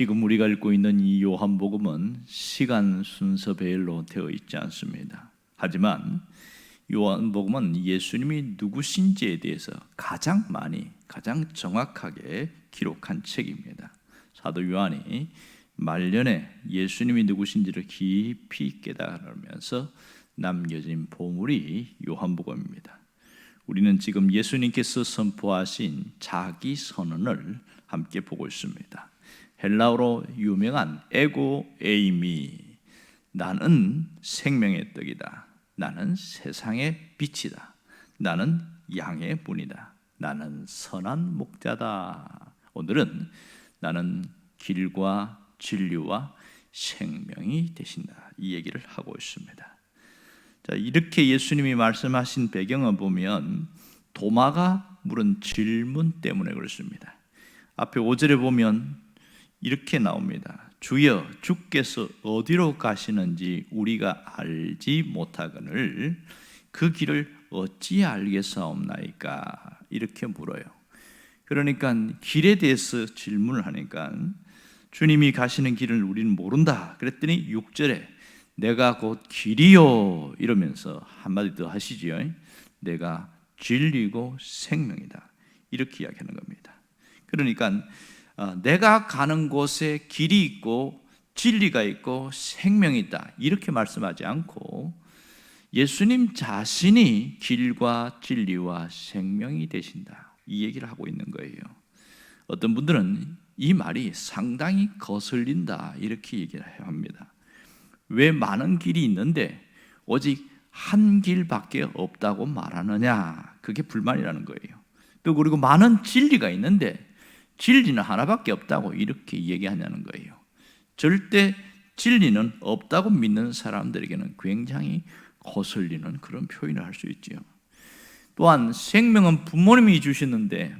지금 우리가 읽고 있는 이 요한복음은 시간 순서별로 되어 있지 않습니다. 하지만 요한복음은 예수님이 누구신지에 대해서 가장 많이, 가장 정확하게 기록한 책입니다. 사도 요한이 말년에 예수님이 누구신지를 깊이 깨달으면서 남겨진 보물이 요한복음입니다. 우리는 지금 예수님께서 선포하신 자기 선언을 함께 보고 있습니다. 헬라어로 유명한 에고 에이미, 나는 생명의 떡이다, 나는 세상의 빛이다, 나는 양의 문이다, 나는 선한 목자다. 오늘은 나는 길과 진리와 생명이 되신다, 이 얘기를 하고 있습니다. 자, 이렇게 예수님이 말씀하신 배경을 보면 도마가 물은 질문 때문에 그렇습니다. 앞에 5절에 보면 이렇게 나옵니다. 주여, 주께서 어디로 가시는지 우리가 알지 못하거늘 그 길을 어찌 알겠사옵나이까, 이렇게 물어요. 그러니까 길에 대해서 질문을 하니까 주님이 가시는 길을 우리는 모른다 그랬더니 6절에 내가 곧 길이요 이러면서 한마디 더 하시지요. 내가 진리고 생명이다, 이렇게 이야기하는 겁니다. 그러니까 내가 가는 곳에 길이 있고 진리가 있고 생명이 있다, 이렇게 말씀하지 않고 예수님 자신이 길과 진리와 생명이 되신다, 이 얘기를 하고 있는 거예요. 어떤 분들은 이 말이 상당히 거슬린다, 이렇게 얘기를 합니다. 왜 많은 길이 있는데 오직 한 길밖에 없다고 말하느냐, 그게 불만이라는 거예요. 또 그리고 많은 진리가 있는데 진리는 하나밖에 없다고 이렇게 얘기하냐는 거예요. 절대 진리는 없다고 믿는 사람들에게는 굉장히 거슬리는 그런 표현을 할 수 있죠. 또한 생명은 부모님이 주시는데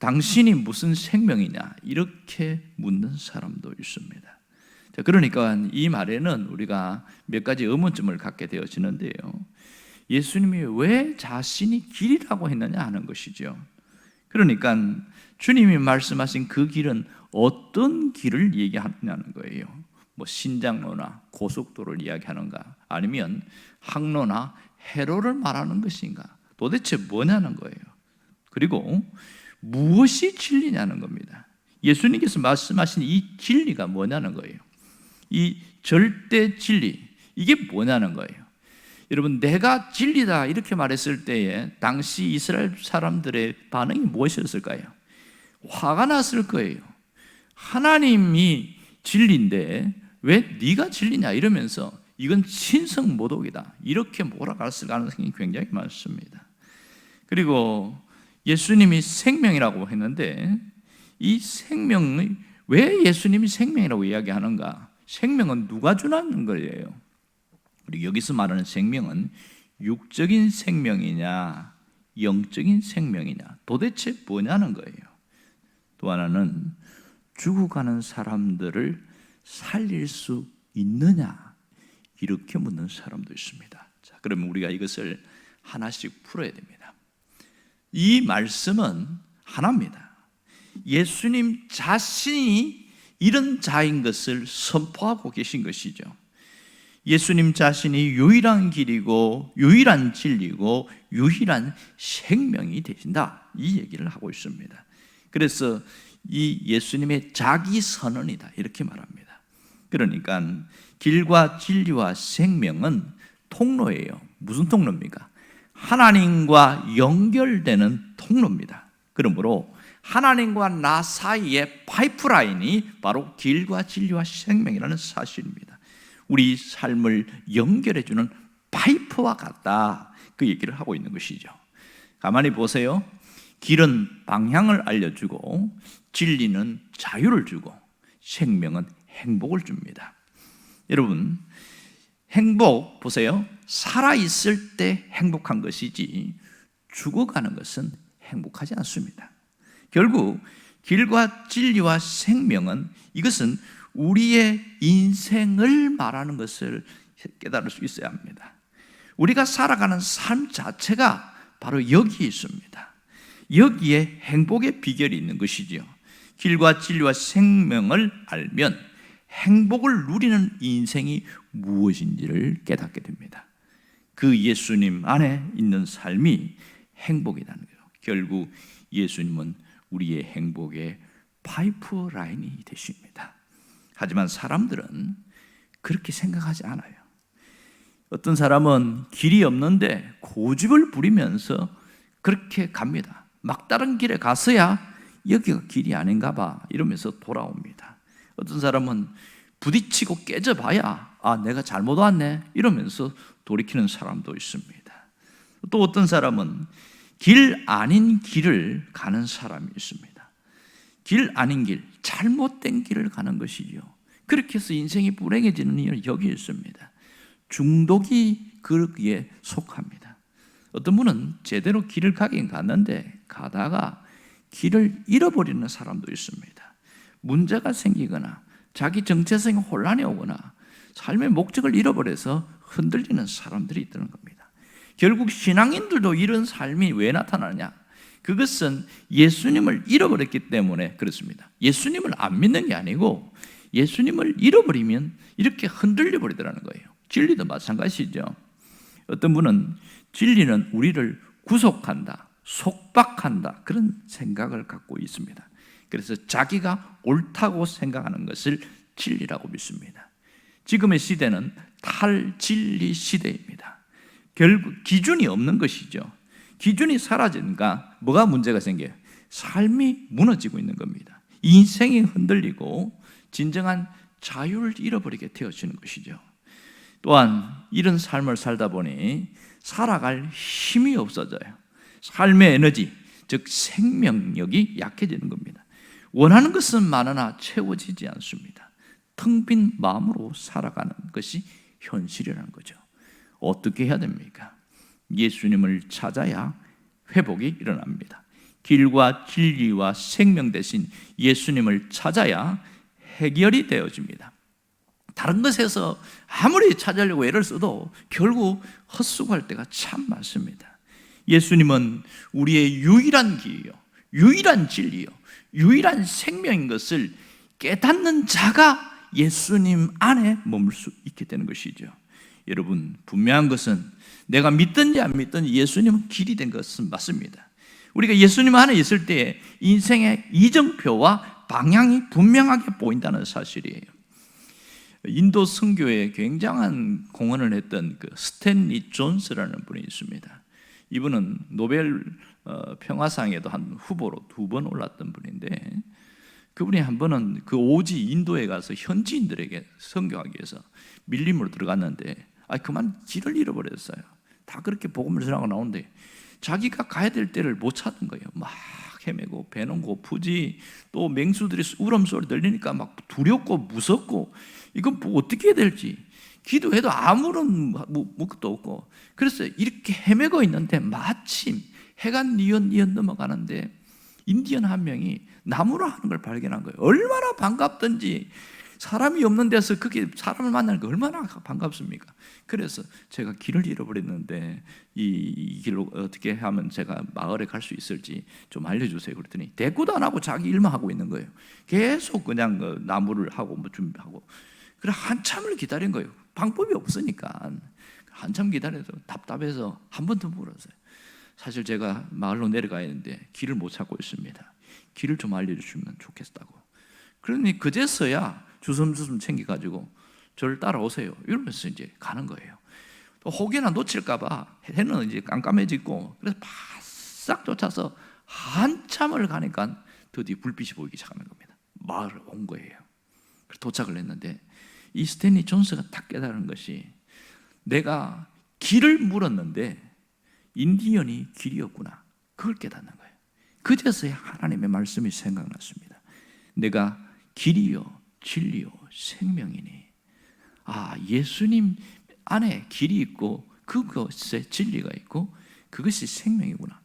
당신이 무슨 생명이냐, 이렇게 묻는 사람도 있습니다. 자, 그러니까 이 말에는 우리가 몇 가지 의문점을 갖게 되어지는데요, 예수님이 왜 자신이 길이라고 했느냐 하는 것이죠. 그러니까 주님이 말씀하신 그 길은 어떤 길을 얘기하느냐는 거예요. 뭐 신장로나 고속도로를 이야기하는가, 아니면 항로나 해로를 말하는 것인가, 도대체 뭐냐는 거예요. 그리고 무엇이 진리냐는 겁니다. 예수님께서 말씀하신 이 진리가 뭐냐는 거예요. 이 절대 진리, 이게 뭐냐는 거예요. 여러분, 내가 진리다 이렇게 말했을 때에 당시 이스라엘 사람들의 반응이 무엇이었을까요? 화가 났을 거예요. 하나님이 진리인데 왜 네가 진리냐 이러면서 이건 신성모독이다, 이렇게 몰아갔을 가능성이 굉장히 많습니다. 그리고 예수님이 생명이라고 했는데 이 생명이 왜 예수님이 생명이라고 이야기하는가? 생명은 누가 주는 거예요? 우리 여기서 말하는 생명은 육적인 생명이냐 영적인 생명이냐, 도대체 뭐냐는 거예요. 또 하나는 죽어가는 사람들을 살릴 수 있느냐, 이렇게 묻는 사람도 있습니다. 자, 그러면 우리가 이것을 하나씩 풀어야 됩니다. 이 말씀은 하나입니다. 예수님 자신이 이런 자인 것을 선포하고 계신 것이죠. 예수님 자신이 유일한 길이고 유일한 진리고 유일한 생명이 되신다, 이 얘기를 하고 있습니다. 그래서 이 예수님의 자기 선언이다, 이렇게 말합니다. 그러니까 길과 진리와 생명은 통로예요. 무슨 통로입니까? 하나님과 연결되는 통로입니다. 그러므로 하나님과 나 사이의 파이프라인이 바로 길과 진리와 생명이라는 사실입니다. 우리 삶을 연결해주는 파이프와 같다, 그 얘기를 하고 있는 것이죠. 가만히 보세요. 길은 방향을 알려주고 진리는 자유를 주고 생명은 행복을 줍니다. 여러분, 행복 보세요. 살아있을 때 행복한 것이지 죽어가는 것은 행복하지 않습니다. 결국 길과 진리와 생명은, 이것은 우리의 인생을 말하는 것을 깨달을 수 있어야 합니다. 우리가 살아가는 삶 자체가 바로 여기에 있습니다. 여기에 행복의 비결이 있는 것이지요. 길과 진리와 생명을 알면 행복을 누리는 인생이 무엇인지를 깨닫게 됩니다. 그 예수님 안에 있는 삶이 행복이라는 거예요. 결국 예수님은 우리의 행복의 파이프라인이 되십니다. 하지만 사람들은 그렇게 생각하지 않아요. 어떤 사람은 길이 없는데 고집을 부리면서 그렇게 갑니다. 막다른 길에 가서야 여기가 길이 아닌가 봐 이러면서 돌아옵니다. 어떤 사람은 부딪히고 깨져봐야 내가 잘못 왔네 이러면서 돌이키는 사람도 있습니다. 또 어떤 사람은 길 아닌 길을 가는 사람이 있습니다. 길 아닌 길, 잘못된 길을 가는 것이죠. 그렇게 해서 인생이 불행해지는 일은 여기 있습니다. 중독이 거기에 속합니다. 어떤 분은 제대로 길을 가긴 갔는데 가다가 길을 잃어버리는 사람도 있습니다. 문제가 생기거나 자기 정체성에 혼란이 오거나 삶의 목적을 잃어버려서 흔들리는 사람들이 있다는 겁니다. 결국 신앙인들도 이런 삶이 왜 나타나느냐? 그것은 예수님을 잃어버렸기 때문에 그렇습니다. 예수님을 안 믿는 게 아니고 예수님을 잃어버리면 이렇게 흔들려 버리더라는 거예요. 진리도 마찬가지죠. 어떤 분은 진리는 우리를 구속한다, 속박한다 그런 생각을 갖고 있습니다. 그래서 자기가 옳다고 생각하는 것을 진리라고 믿습니다. 지금의 시대는 탈진리 시대입니다. 결국 기준이 없는 것이죠. 기준이 사라지니까 뭐가 문제가 생겨요? 삶이 무너지고 있는 겁니다. 인생이 흔들리고 진정한 자유를 잃어버리게 되어지는 것이죠. 또한 이런 삶을 살다 보니 살아갈 힘이 없어져요. 삶의 에너지, 즉 생명력이 약해지는 겁니다. 원하는 것은 많으나 채워지지 않습니다. 텅 빈 마음으로 살아가는 것이 현실이라는 거죠. 어떻게 해야 됩니까? 예수님을 찾아야 회복이 일어납니다. 길과 진리와 생명 대신 예수님을 찾아야 해결이 되어집니다. 다른 것에서 아무리 찾으려고 애를 써도 결국 헛수고할 때가 참 많습니다. 예수님은 우리의 유일한 길이요, 유일한 진리요, 유일한 생명인 것을 깨닫는 자가 예수님 안에 머물 수 있게 되는 것이죠. 여러분, 분명한 것은 내가 믿든지 안 믿든지 예수님은 길이 된 것은 맞습니다. 우리가 예수님 안에 있을 때 인생의 이정표와 방향이 분명하게 보인다는 사실이에요. 인도 선교에 굉장한 공헌을 했던 그 스탠리 존스라는 분이 있습니다. 이분은 노벨 평화상에도 한 후보로 2번 올랐던 분인데, 그분이 한 번은 그 오지 인도에 가서 현지인들에게 선교하기 위해서 밀림으로 들어갔는데 그만 길을 잃어버렸어요. 다 그렇게 복음을 전하고 나오는데 자기가 가야 될 때를 못 찾은 거예요. 막 헤매고 배는 고프지, 또 맹수들이 울음소리 들리니까 막 두렵고 무섭고 이건 뭐 어떻게 해야 될지, 기도해도 아무런 것도 없고, 그래서 이렇게 헤매고 있는데 마침 해가 뉘엿뉘엿 넘어가는데 인디언 한 명이 나무로 하는 걸 발견한 거예요. 얼마나 반갑던지, 사람이 없는 데서 그게 사람을 만나는 게 얼마나 반갑습니까? 그래서 제가 길을 잃어버렸는데 이 길로 어떻게 하면 제가 마을에 갈 수 있을지 좀 알려주세요. 그랬더니 대꾸도 안 하고 자기 일만 하고 있는 거예요. 계속 그냥 나무를 하고 뭐 준비하고, 그래 한참을 기다린 거예요. 방법이 없으니까 한참 기다려서 답답해서 한 번 더 물었어요. 사실 제가 마을로 내려가야 하는데 길을 못 찾고 있습니다. 길을 좀 알려주시면 좋겠다고. 그러니 그제서야 주섬주섬 챙겨가지고 저를 따라오세요 이러면서 이제 가는 거예요. 또 혹여나 놓칠까봐 해는 이제 깜깜해지고, 그래서 바싹 쫓아서 한참을 가니까 드디어 불빛이 보이기 시작하는 겁니다. 마을을 온 거예요. 그래서 도착을 했는데 이 스탠리 존스가 딱 깨달은 것이, 내가 길을 물었는데 인디언이 길이었구나, 그걸 깨닫는 거예요. 그제서야 하나님의 말씀이 생각났습니다. 내가 길이요 진리요 생명이니, 예수님 안에 길이 있고 그것에 진리가 있고 그것이 생명이구나.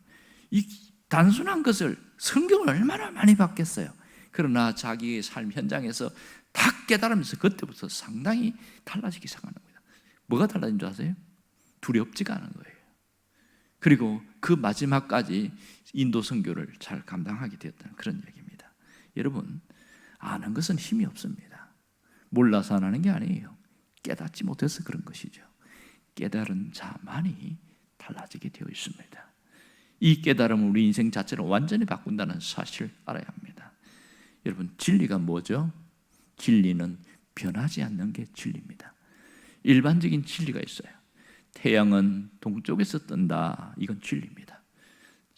이 단순한 것을 성경을 얼마나 많이 봤겠어요. 그러나 자기의 삶 현장에서 다 깨달으면서 그때부터 상당히 달라지기 시작하는 겁니다. 뭐가 달라진 줄 아세요? 두렵지가 않은 거예요. 그리고 그 마지막까지 인도 선교를 잘 감당하게 되었다는 그런 얘기입니다. 여러분, 아는 것은 힘이 없습니다. 몰라서 안 하는 게 아니에요. 깨닫지 못해서 그런 것이죠. 깨달은 자만이 달라지게 되어 있습니다. 이 깨달음은 우리 인생 자체를 완전히 바꾼다는 사실을 알아야 합니다. 여러분, 진리가 뭐죠? 진리는 변하지 않는 게 진리입니다. 일반적인 진리가 있어요. 태양은 동쪽에서 뜬다. 이건 진리입니다.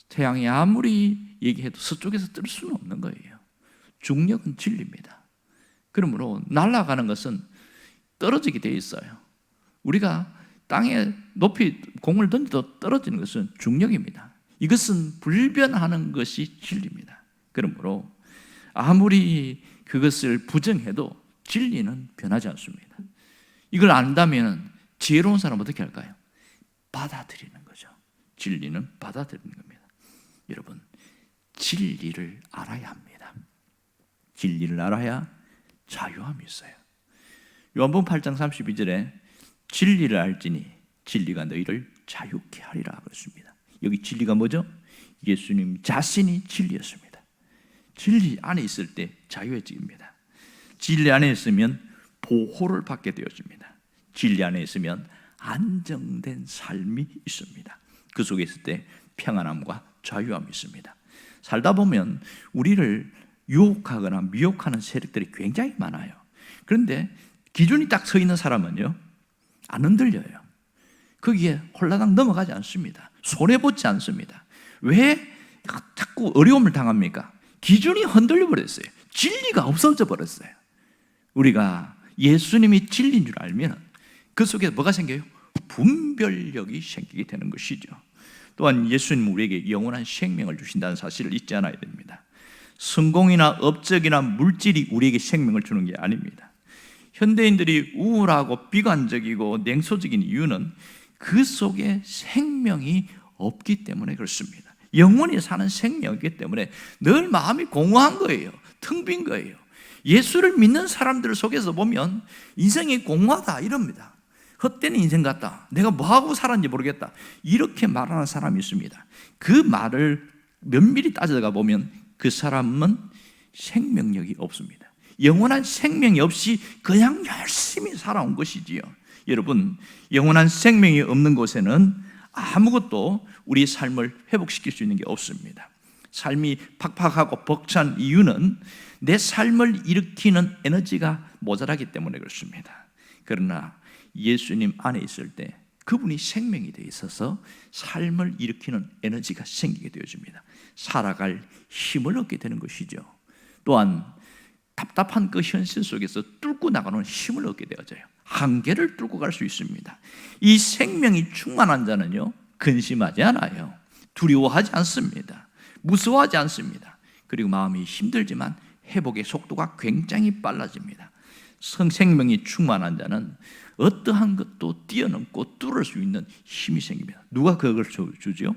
태양이 아무리 얘기해도 서쪽에서 뜰 수는 없는 거예요. 중력은 진리입니다. 그러므로 날아가는 것은 떨어지게 돼 있어요. 우리가 땅에 높이 공을 던져도 떨어지는 것은 중력입니다. 이것은 불변하는 것이 진리입니다. 그러므로 아무리 그것을 부정해도 진리는 변하지 않습니다. 이걸 안다면 지혜로운 사람은 어떻게 할까요? 받아들이는 거죠. 진리는 받아들이는 겁니다. 여러분, 진리를 알아야 합니다. 진리를 알아야 자유함이 있어요. 요한복음 8장 32절에 진리를 알지니 진리가 너희를 자유케 하리라 그랬습니다. 여기 진리가 뭐죠? 예수님 자신이 진리였습니다. 진리 안에 있을 때 자유해집니다. 진리 안에 있으면 보호를 받게 되어집니다. 진리 안에 있으면 안정된 삶이 있습니다. 그 속에 있을 때 평안함과 자유함이 있습니다. 살다 보면 우리를 유혹하거나 미혹하는 세력들이 굉장히 많아요. 그런데 기준이 딱 서 있는 사람은요, 안 흔들려요. 거기에 홀라당 넘어가지 않습니다. 손해보지 않습니다. 왜 자꾸 어려움을 당합니까? 기준이 흔들려 버렸어요. 진리가 없어져 버렸어요. 우리가 예수님이 진리인 줄 알면 그 속에 뭐가 생겨요? 분별력이 생기게 되는 것이죠. 또한 예수님 우리에게 영원한 생명을 주신다는 사실을 잊지 않아야 됩니다. 성공이나 업적이나 물질이 우리에게 생명을 주는 게 아닙니다. 현대인들이 우울하고 비관적이고 냉소적인 이유는 그 속에 생명이 없기 때문에 그렇습니다. 영원히 사는 생명이기 때문에 늘 마음이 공허한 거예요. 텅 빈 거예요. 예수를 믿는 사람들 속에서 보면 인생이 공허하다 이럽니다. 헛된 인생 같다. 내가 뭐하고 살았는지 모르겠다. 이렇게 말하는 사람이 있습니다. 그 말을 면밀히 따져가 보면 그 사람은 생명력이 없습니다. 영원한 생명이 없이 그냥 열심히 살아온 것이지요. 여러분, 영원한 생명이 없는 곳에는 아무것도 우리 삶을 회복시킬 수 있는 게 없습니다. 삶이 팍팍하고 벅찬 이유는 내 삶을 일으키는 에너지가 모자라기 때문에 그렇습니다. 그러나 예수님 안에 있을 때 그분이 생명이 되어 있어서 삶을 일으키는 에너지가 생기게 되어집니다. 살아갈 힘을 얻게 되는 것이죠. 또한 답답한 그 현실 속에서 뚫고 나가는 힘을 얻게 되어져요. 한계를 뚫고 갈 수 있습니다. 이 생명이 충만한 자는요, 근심하지 않아요. 두려워하지 않습니다. 무서워하지 않습니다. 그리고 마음이 힘들지만 회복의 속도가 굉장히 빨라집니다. 생명이 충만한 자는 어떠한 것도 뛰어넘고 뚫을 수 있는 힘이 생깁니다. 누가 그걸 주죠?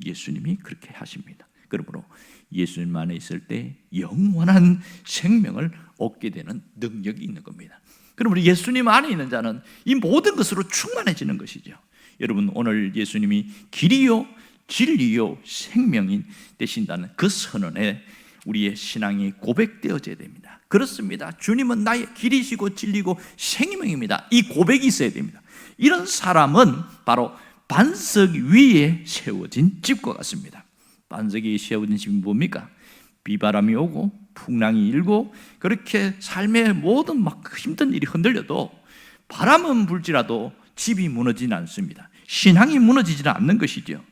예수님이 그렇게 하십니다. 그러므로 예수님 안에 있을 때 영원한 생명을 얻게 되는 능력이 있는 겁니다. 그러므로 예수님 안에 있는 자는 이 모든 것으로 충만해지는 것이죠. 여러분, 오늘 예수님이 길이요 진리요 생명인 되신다는 그 선언에 우리의 신앙이 고백되어져야 됩니다. 그렇습니다. 주님은 나의 길이시고 진리고 생명입니다. 이 고백이 있어야 됩니다. 이런 사람은 바로 반석 위에 세워진 집과 같습니다. 반석 위에 세워진 집이 뭡니까? 비바람이 오고 풍랑이 일고 그렇게 삶의 모든 막 힘든 일이 흔들려도 바람은 불지라도 집이 무너지지 않습니다. 신앙이 무너지지는 않는 것이죠.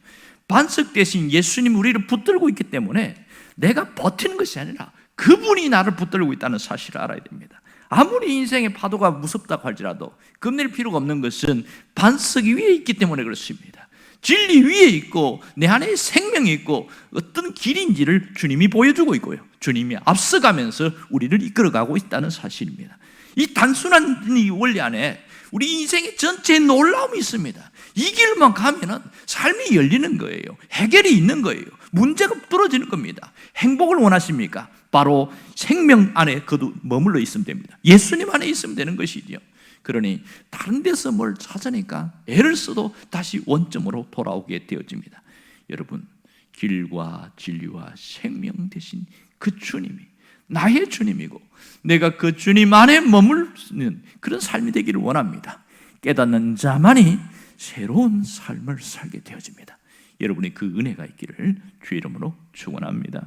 반석 대신 예수님 우리를 붙들고 있기 때문에 내가 버티는 것이 아니라 그분이 나를 붙들고 있다는 사실을 알아야 됩니다. 아무리 인생의 파도가 무섭다고 할지라도 겁낼 필요가 없는 것은 반석 위에 있기 때문에 그렇습니다. 진리 위에 있고 내 안에 생명이 있고 어떤 길인지를 주님이 보여주고 있고요, 주님이 앞서가면서 우리를 이끌어가고 있다는 사실입니다. 이 단순한 이 원리 안에 우리 인생의 전체에 놀라움이 있습니다. 이 길만 가면은 삶이 열리는 거예요. 해결이 있는 거예요. 문제가 뚫어지는 겁니다. 행복을 원하십니까? 바로 생명 안에 거두 머물러 있으면 됩니다. 예수님 안에 있으면 되는 것이죠. 그러니 다른 데서 뭘 찾으니까 애를 써도 다시 원점으로 돌아오게 되어집니다. 여러분, 길과 진리와 생명 되신 그 주님이 나의 주님이고 내가 그 주님 안에 머무르는 그런 삶이 되기를 원합니다. 깨닫는 자만이 새로운 삶을 살게 되어집니다. 여러분이 그 은혜가 있기를 주의 이름으로 축원합니다.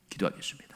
기도하겠습니다.